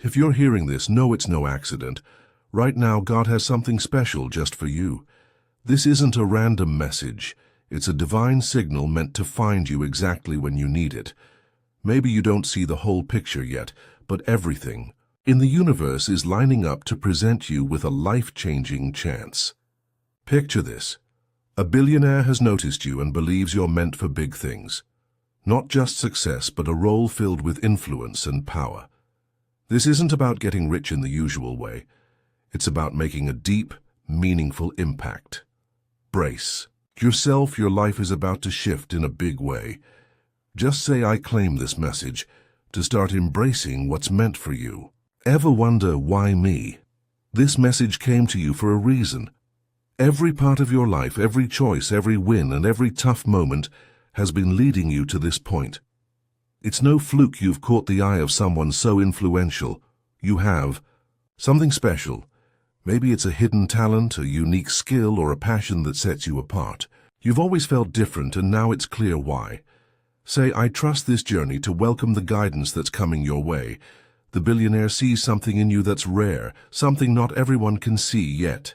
If you're hearing this, know it's no accident. Right now, God has something special just for you. This isn't a random message. It's a divine signal meant to find you exactly when you need it. Maybe you don't see the whole picture yet, but everything in the universe is lining up to present you with a life-changing chance. Picture this. A billionaire has noticed you and believes you're meant for big things. Not just success, but a role filled with influence and power. This isn't about getting rich in the usual way. It's about making a deep, meaningful impact. Brace yourself, your life is about to shift in a big way. Just say, I claim this message, to start embracing what's meant for you. Ever wonder, why me? This message came to you for a reason. Every part of your life, every choice, every win, and every tough moment has been leading you to this point. It's no fluke you've caught the eye of someone so influential. You have something special. Maybe it's a hidden talent, a unique skill, or a passion that sets you apart. You've always felt different, and now it's clear why. Say, I trust this journey to welcome the guidance that's coming your way. The billionaire sees something in you that's rare, something not everyone can see yet.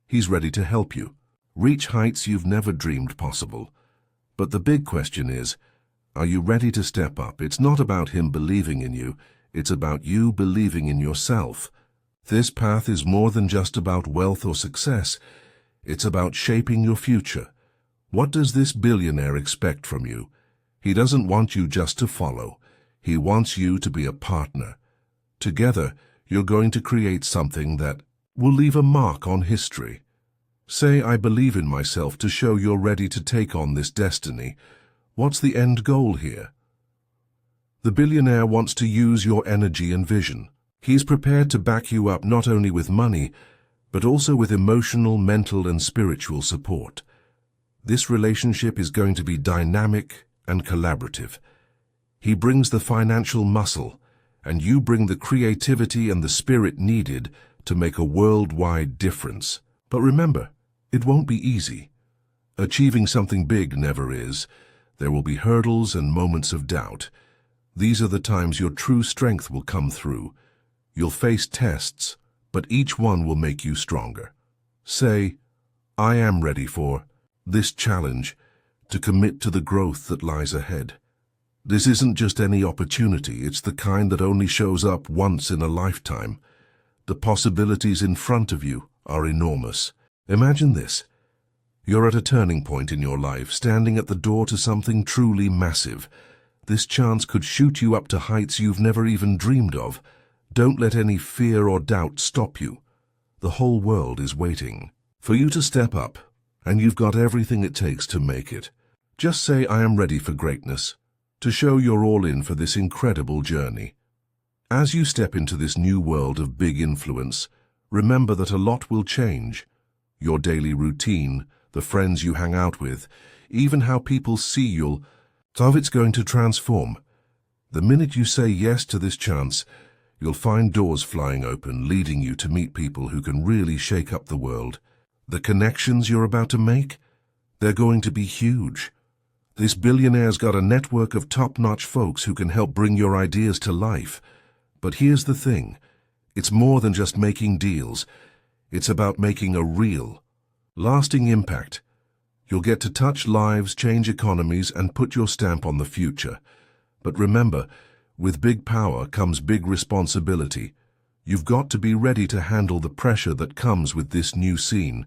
He's ready to help you reach heights you've never dreamed possible. But the big question is, are you ready to step up? It's not about him believing in you. It's about you believing in yourself. This path is more than just about wealth or success. It's about shaping your future. What does this billionaire expect from you? He doesn't want you just to follow. He wants you to be a partner. Together, you're going to create something that will leave a mark on history. Say, I believe in myself, to show you're ready to take on this destiny. What's the end goal here? The billionaire wants to use your energy and vision. He's prepared to back you up not only with money, but also with emotional, mental, and spiritual support. This relationship is going to be dynamic and collaborative. He brings the financial muscle, and you bring the creativity and the spirit needed to make a worldwide difference. But remember, it won't be easy. Achieving something big never is. There will be hurdles and moments of doubt. These are the times your true strength will come through. You'll face tests, but each one will make you stronger. Say, I am ready for this challenge, to commit to the growth that lies ahead. This isn't just any opportunity, it's the kind that only shows up once in a lifetime. The possibilities in front of you are enormous. Imagine this. You're at a turning point in your life, standing at the door to something truly massive. This chance could shoot you up to heights you've never even dreamed of. Don't let any fear or doubt stop you. The whole world is waiting for you to step up, and you've got everything it takes to make it. Just say, I am ready for greatness, to show you're all in for this incredible journey. As you step into this new world of big influence, remember that a lot will change. Your daily routine, the friends you hang out with, even how people see you, so it's going to transform. The minute you say yes to this chance, you'll find doors flying open, leading you to meet people who can really shake up the world. The connections you're about to make, they're going to be huge. This billionaire's got a network of top-notch folks who can help bring your ideas to life. But here's the thing. It's more than just making deals. It's about making a real, lasting impact. You'll get to touch lives, change economies, and put your stamp on the future. But remember, with big power comes big responsibility. You've got to be ready to handle the pressure that comes with this new scene.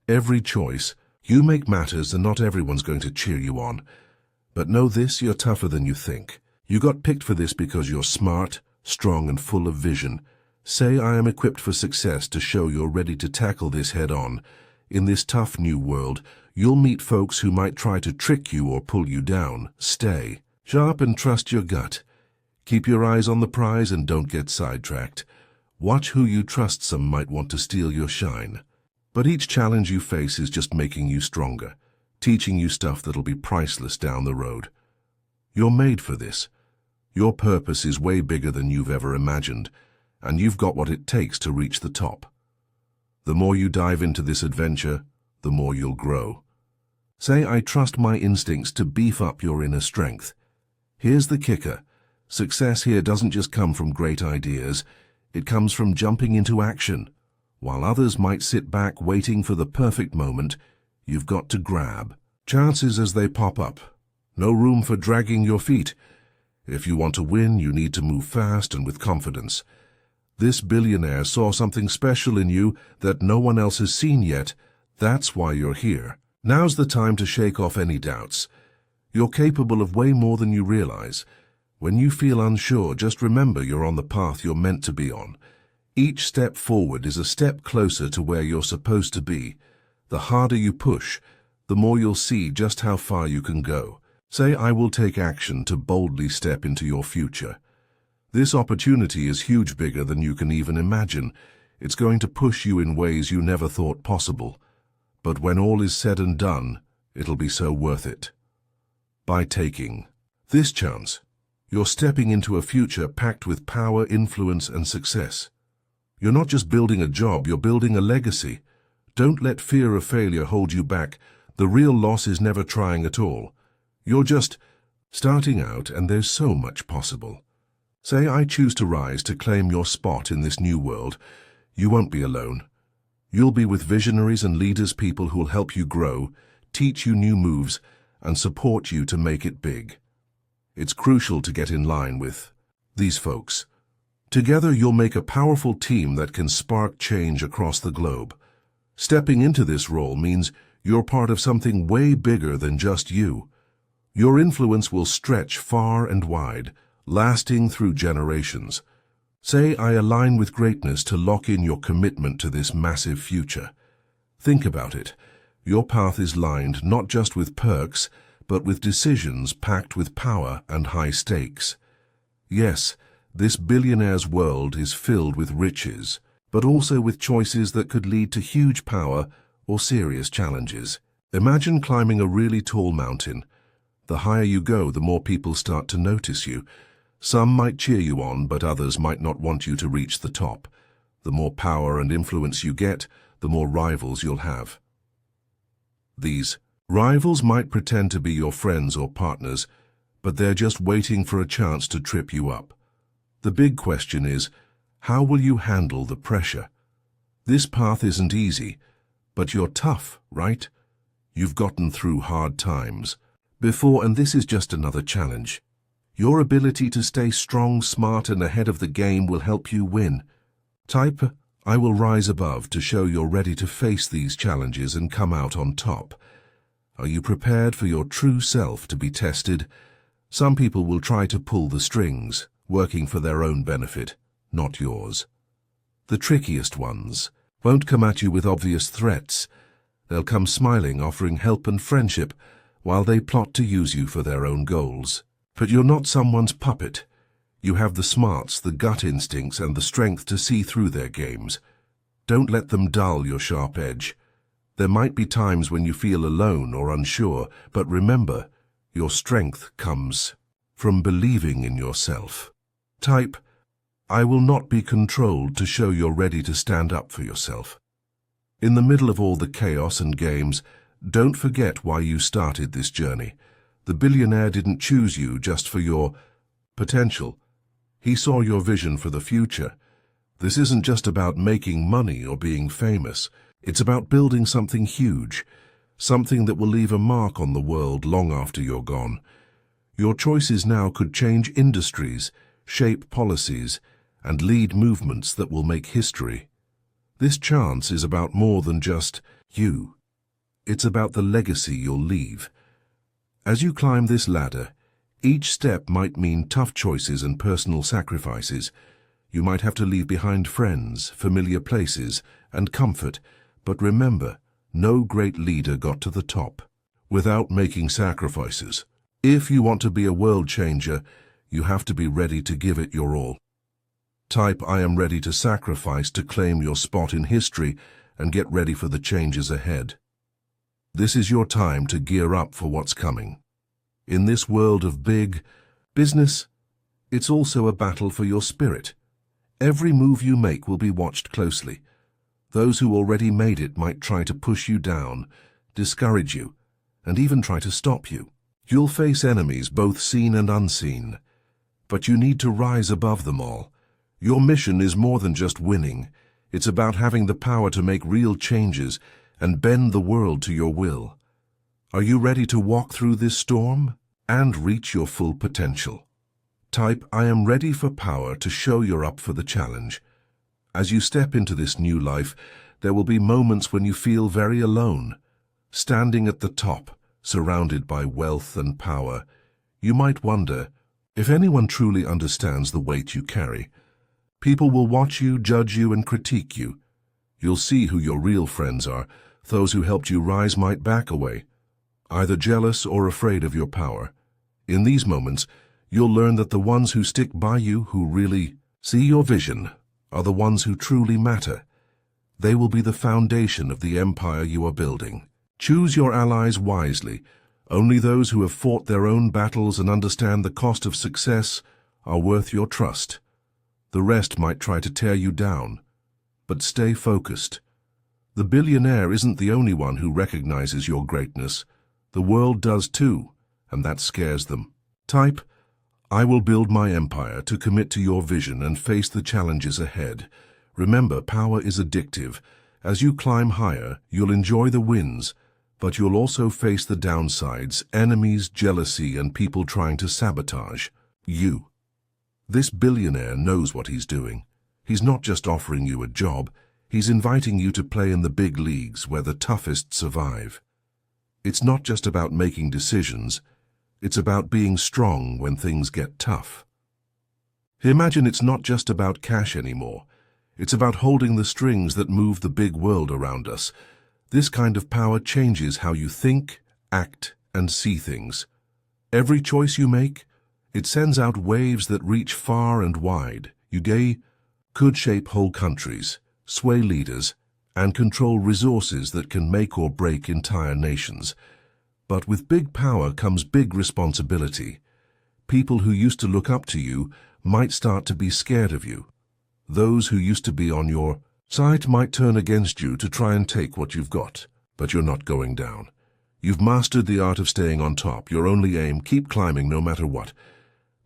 Every choice you make matters, and not everyone's going to cheer you on. But know this, you're tougher than you think. You got picked for this because you're smart, strong, and full of vision. Say, I am equipped for success, to show you're ready to tackle this head-on. In this tough new world, you'll meet folks who might try to trick you or pull you down. Stay sharp and trust your gut. Keep your eyes on the prize and don't get sidetracked. Watch who you trust. Some might want to steal your shine. But each challenge you face is just making you stronger, teaching you stuff that'll be priceless down the road. You're made for this. Your purpose is way bigger than you've ever imagined, and you've got what it takes to reach the top. The more you dive into this adventure, the more you'll grow. Say, I trust my instincts to beef up your inner strength. Here's the kicker. Success here doesn't just come from great ideas. It comes from jumping into action. While others might sit back waiting for the perfect moment, you've got to grab chances as they pop up. No room for dragging your feet. If you want to win, you need to move fast and with confidence. This billionaire saw something special in you that no one else has seen yet. That's why you're here. Now's the time to shake off any doubts. You're capable of way more than you realize. When you feel unsure, just remember you're on the path you're meant to be on. Each step forward is a step closer to where you're supposed to be. The harder you push, the more you'll see just how far you can go. Say, I will take action to boldly step into your future. This opportunity is huge, bigger than you can even imagine. It's going to push you in ways you never thought possible. But when all is said and done, it'll be so worth it. By taking this chance, you're stepping into a future packed with power, influence, and success. You're not just building a job, you're building a legacy. Don't let fear of failure hold you back. The real loss is never trying at all. You're just starting out, and there's so much possible. Say, I choose to rise to claim your spot in this new world. You won't be alone. You'll be with visionaries and leaders, people who'll help you grow, teach you new moves, and support you to make it big. It's crucial to get in line with these folks. Together, you'll make a powerful team that can spark change across the globe. Stepping into this role means you're part of something way bigger than just you. Your influence will stretch far and wide, lasting through generations. Say, I align with greatness to lock in your commitment to this massive future. Think about it. Your path is lined not just with perks, but with decisions packed with power and high stakes. Yes, this billionaire's world is filled with riches, but also with choices that could lead to huge power or serious challenges. Imagine climbing a really tall mountain. The higher you go, the more people start to notice you. Some might cheer you on, but others might not want you to reach the top. The more power and influence you get, the more rivals you'll have. These rivals might pretend to be your friends or partners, but they're just waiting for a chance to trip you up. The big question is, how will you handle the pressure? This path isn't easy, but you're tough, right? You've gotten through hard times before, and this is just another challenge. Your ability to stay strong, smart, and ahead of the game will help you win. Type, I will rise above to show you're ready to face these challenges and come out on top. Are you prepared for your true self to be tested? Some people will try to pull the strings, working for their own benefit, not yours. The trickiest ones won't come at you with obvious threats. They'll come smiling, offering help and friendship, while they plot to use you for their own goals. But you're not someone's puppet. You have the smarts, the gut instincts, and the strength to see through their games. Don't let them dull your sharp edge. There might be times when you feel alone or unsure, but remember, your strength comes from believing in yourself. Type, I will not be controlled to show you're ready to stand up for yourself. In the middle of all the chaos and games, don't forget why you started this journey. The billionaire didn't choose you just for your potential. He saw your vision for the future. This isn't just about making money or being famous. It's about building something huge, something that will leave a mark on the world long after you're gone. Your choices now could change industries, shape policies, and lead movements that will make history. This chance is about more than just you. It's about the legacy you'll leave. As you climb this ladder, each step might mean tough choices and personal sacrifices. You might have to leave behind friends, familiar places, and comfort, but remember, no great leader got to the top without making sacrifices. If you want to be a world changer, you have to be ready to give it your all. Type, I am ready to sacrifice to claim your spot in history and get ready for the changes ahead. This is your time to gear up for what's coming. In this world of big business, it's also a battle for your spirit. Every move you make will be watched closely. Those who already made it might try to push you down, discourage you, and even try to stop you. You'll face enemies, both seen and unseen, but you need to rise above them all. Your mission is more than just winning. It's about having the power to make real changes and bend the world to your will. Are you ready to walk through this storm and reach your full potential? Type, I am ready for power to show you're up for the challenge. As you step into this new life, there will be moments when you feel very alone. Standing at the top, surrounded by wealth and power, you might wonder if anyone truly understands the weight you carry. People will watch you, judge you, and critique you. You'll see who your real friends are. Those who helped you rise might back away, either jealous or afraid of your power. In these moments, you'll learn that the ones who stick by you, who really see your vision, are the ones who truly matter. They will be the foundation of the empire you are building. Choose your allies wisely. Only those who have fought their own battles and understand the cost of success are worth your trust. The rest might try to tear you down, but stay focused. The billionaire isn't the only one who recognizes your greatness. The world does too, and that scares them. Type, I will build my empire to commit to your vision and face the challenges ahead. Remember, power is addictive. As you climb higher, you'll enjoy the wins, but you'll also face the downsides, enemies, jealousy, and people trying to sabotage you. This billionaire knows what he's doing. He's not just offering you a job, he's inviting you to play in the big leagues where the toughest survive. It's not just about making decisions, it's about being strong when things get tough. Imagine it's not just about cash anymore. It's about holding the strings that move the big world around us. This kind of power changes how you think, act, and see things. Every choice you make, it sends out waves that reach far and wide. You could shape whole countries, sway leaders, and control resources that can make or break entire nations. But with big power comes big responsibility. People who used to look up to you might start to be scared of you. Those who used to be on your side might turn against you to try and take what you've got. But you're not going down. You've mastered the art of staying on top. Your only aim, keep climbing no matter what.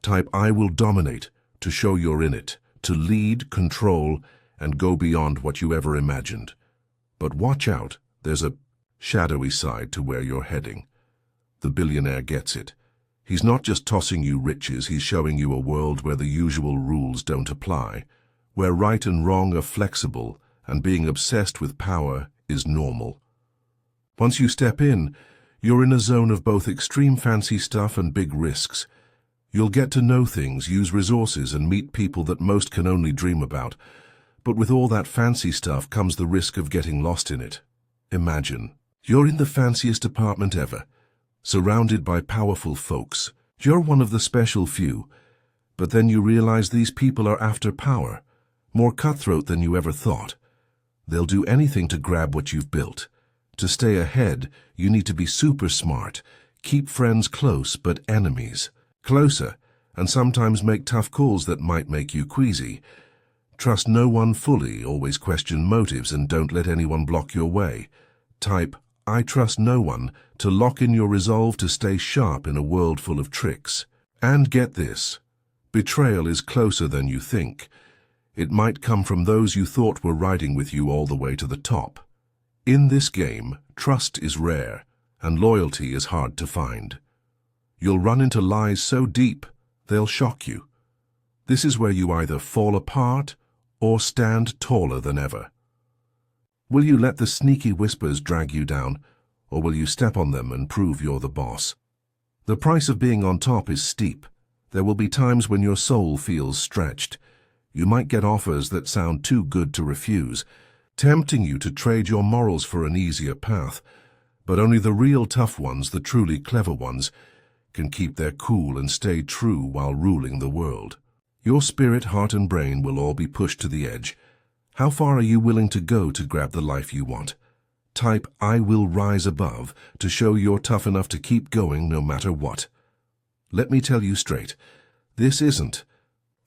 Type, I will dominate, to show you're in it, to lead, control, and go beyond what you ever imagined. But watch out, there's a shadowy side to where you're heading. The billionaire gets it. He's not just tossing you riches, he's showing you a world where the usual rules don't apply, where right and wrong are flexible, and being obsessed with power is normal. Once you step in, you're in a zone of both extreme fancy stuff and big risks. You'll get to know things, use resources, and meet people that most can only dream about. But with all that fancy stuff comes the risk of getting lost in it. Imagine, you're in the fanciest apartment ever, surrounded by powerful folks. You're one of the special few, but then you realize these people are after power, more cutthroat than you ever thought. They'll do anything to grab what you've built. To stay ahead, you need to be super smart, keep friends close but enemies closer, and sometimes make tough calls that might make you queasy. Trust no one fully, always question motives, and don't let anyone block your way. Type, I trust no one, to lock in your resolve to stay sharp in a world full of tricks. And get this, betrayal is closer than you think. It might come from those you thought were riding with you all the way to the top. In this game, trust is rare, and loyalty is hard to find. You'll run into lies so deep, they'll shock you. This is where you either fall apart or stand taller than ever. Will you let the sneaky whispers drag you down, or will you step on them and prove you're the boss? The price of being on top is steep. There will be times when your soul feels stretched. You might get offers that sound too good to refuse, tempting you to trade your morals for an easier path. But only the real tough ones, the truly clever ones, can keep their cool and stay true while ruling the world. Your spirit, heart, and brain will all be pushed to the edge. How far are you willing to go to grab the life you want? Type, I will rise above, to show you're tough enough to keep going no matter what. Let me tell you straight, this isn't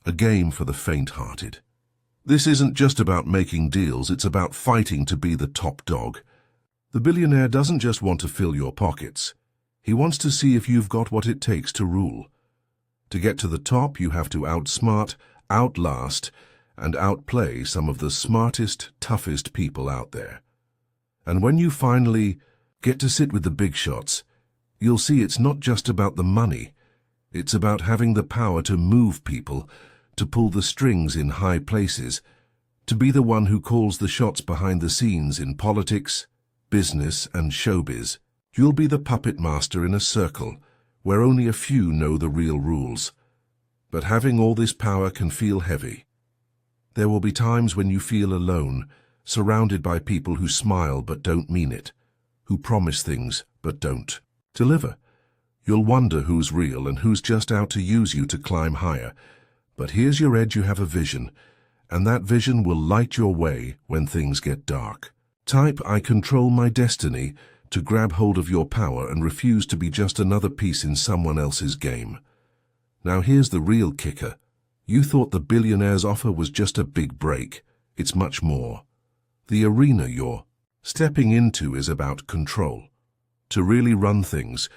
a game for the faint-hearted. This isn't just about making deals, it's about fighting to be the top dog. The billionaire doesn't just want to fill your pockets. He wants to see if you've got what it takes to rule. To get to the top, you have to outsmart, outlast, and outplay some of the smartest, toughest people out there. And when you finally get to sit with the big shots, you'll see it's not just about the money. It's about having the power to move people, to pull the strings in high places, to be the one who calls the shots behind the scenes in politics, business, and showbiz. You'll be the puppet master in a circle where only a few know the real rules. But having all this power can feel heavy. There will be times when you feel alone, surrounded by people who smile but don't mean it, who promise things but don't deliver. You'll wonder who's real and who's just out to use you to climb higher. But here's your edge: you have a vision, and that vision will light your way when things get dark. Type "I control my destiny" to grab hold of your power and refuse to be just another piece in someone else's game. Now here's the real kicker. You thought the billionaire's offer was just a big break. It's much more. The arena you're stepping into is about control. To really run things,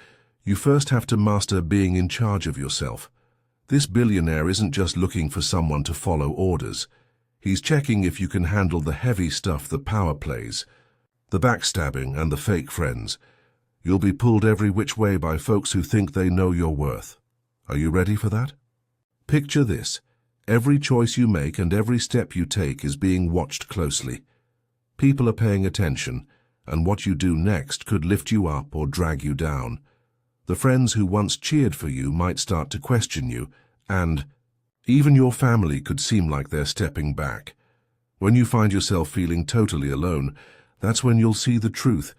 you first have to master being in charge of yourself. This billionaire isn't just looking for someone to follow orders. He's checking if you can handle the heavy stuff: the power plays, the backstabbing, and the fake friends. You'll be pulled every which way by folks who think they know your worth. Are you ready for that? Picture this. Every choice you make and every step you take is being watched closely. People are paying attention, and what you do next could lift you up or drag you down. The friends who once cheered for you might start to question you, and even your family could seem like they're stepping back. When you find yourself feeling totally alone, that's when you'll see the truth.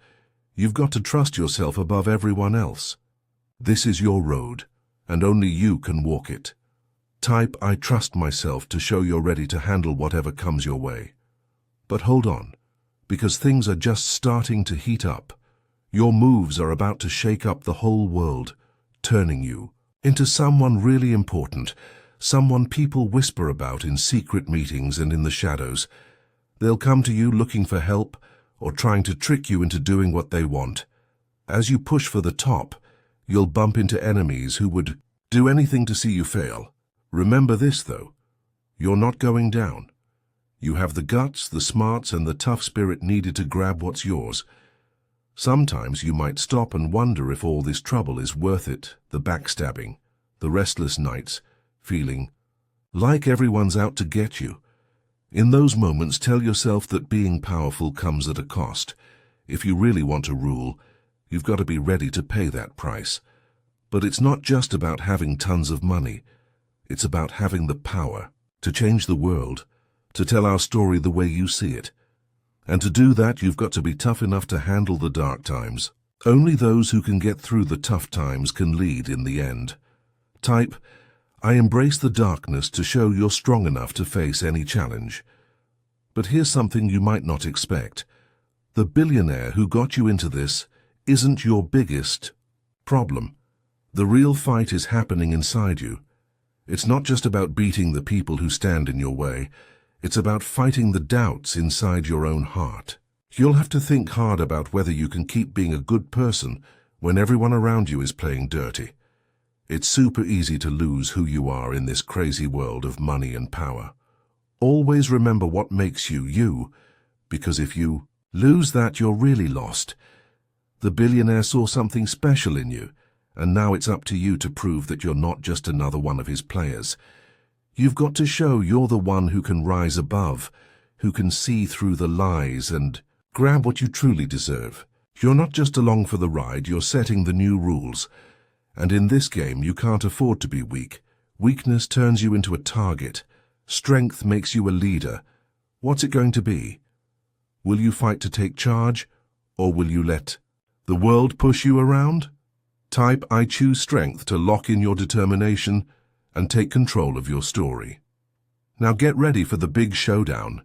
You've got to trust yourself above everyone else. This is your road, and only you can walk it. Type "I trust myself" to show you're ready to handle whatever comes your way. But hold on, because things are just starting to heat up. Your moves are about to shake up the whole world, turning you into someone really important, someone people whisper about in secret meetings and in the shadows. They'll come to you looking for help or trying to trick you into doing what they want. As you push for the top, you'll bump into enemies who would do anything to see you fail. Remember this, though. You're not going down. You have the guts, the smarts, and the tough spirit needed to grab what's yours. Sometimes you might stop and wonder if all this trouble is worth it: the backstabbing, the restless nights, feeling like everyone's out to get you. In those moments, tell yourself that being powerful comes at a cost. If you really want to rule, you've got to be ready to pay that price. But it's not just about having tons of money. It's about having the power to change the world, to tell our story the way you see it. And to do that, you've got to be tough enough to handle the dark times. Only those who can get through the tough times can lead in the end. Type "I embrace the darkness" to show you're strong enough to face any challenge. But here's something you might not expect. The billionaire who got you into this isn't your biggest problem. The real fight is happening inside you. It's not just about beating the people who stand in your way. It's about fighting the doubts inside your own heart. You'll have to think hard about whether you can keep being a good person when everyone around you is playing dirty. It's super easy to lose who you are in this crazy world of money and power. Always remember what makes you you, because if you lose that, you're really lost. The billionaire saw something special in you, and now it's up to you to prove that you're not just another one of his players. You've got to show you're the one who can rise above, who can see through the lies and grab what you truly deserve. You're not just along for the ride, you're setting the new rules. And in this game, you can't afford to be weak. Weakness turns you into a target. Strength makes you a leader. What's it going to be? Will you fight to take charge, or will you let the world push you around? Type "I choose strength" to lock in your determination and take control of your story. Now get ready for the big showdown.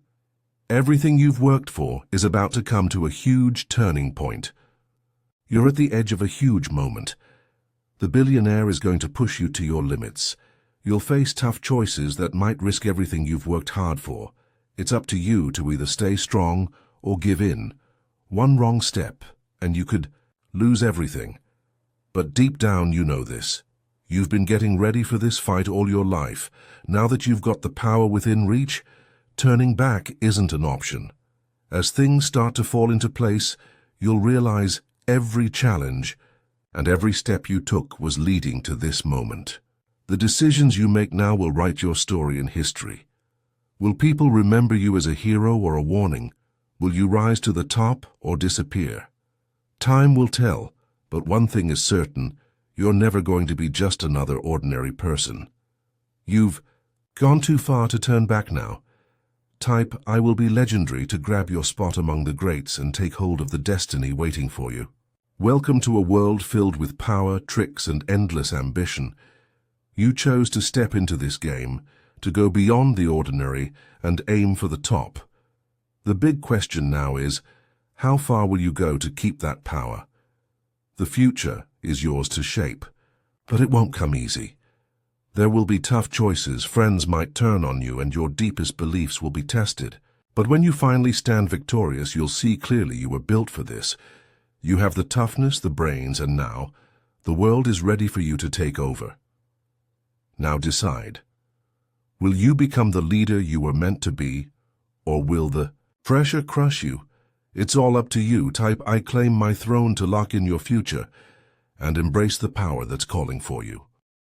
Everything you've worked for is about to come to a huge turning point. You're at the edge of a huge moment. The billionaire is going to push you to your limits. You'll face tough choices that might risk everything you've worked hard for. It's up to you to either stay strong or give in. One wrong step, and you could lose everything. But deep down, you know this. You've been getting ready for this fight all your life. Now that you've got the power within reach, Turning back isn't an option. As things start to fall into place, you'll realize every challenge and every step you took was leading to this moment. The decisions you make now will write your story in history. Will people remember you as a hero or a warning? Will you rise to the top or disappear? Time will tell, but one thing is certain, you're never going to be just another ordinary person. You've gone too far to turn back now. Type, "I will be legendary" to grab your spot among the greats and take hold of the destiny waiting for you. Welcome to a world filled with power, tricks, and endless ambition. You chose to step into this game, to go beyond the ordinary and aim for the top. The big question now is, how far will you go to keep that power? The future is yours to shape, but it won't come easy. There will be tough choices, friends might turn on you, and your deepest beliefs will be tested. But when you finally stand victorious, you'll see clearly you were built for this. You have the toughness, the brains, and now, the world is ready for you to take over. Now decide. Will you become the leader you were meant to be, or will the pressure crush you? It's all up to you. Type, "I claim my throne" to lock in your future and embrace the power that's calling for you.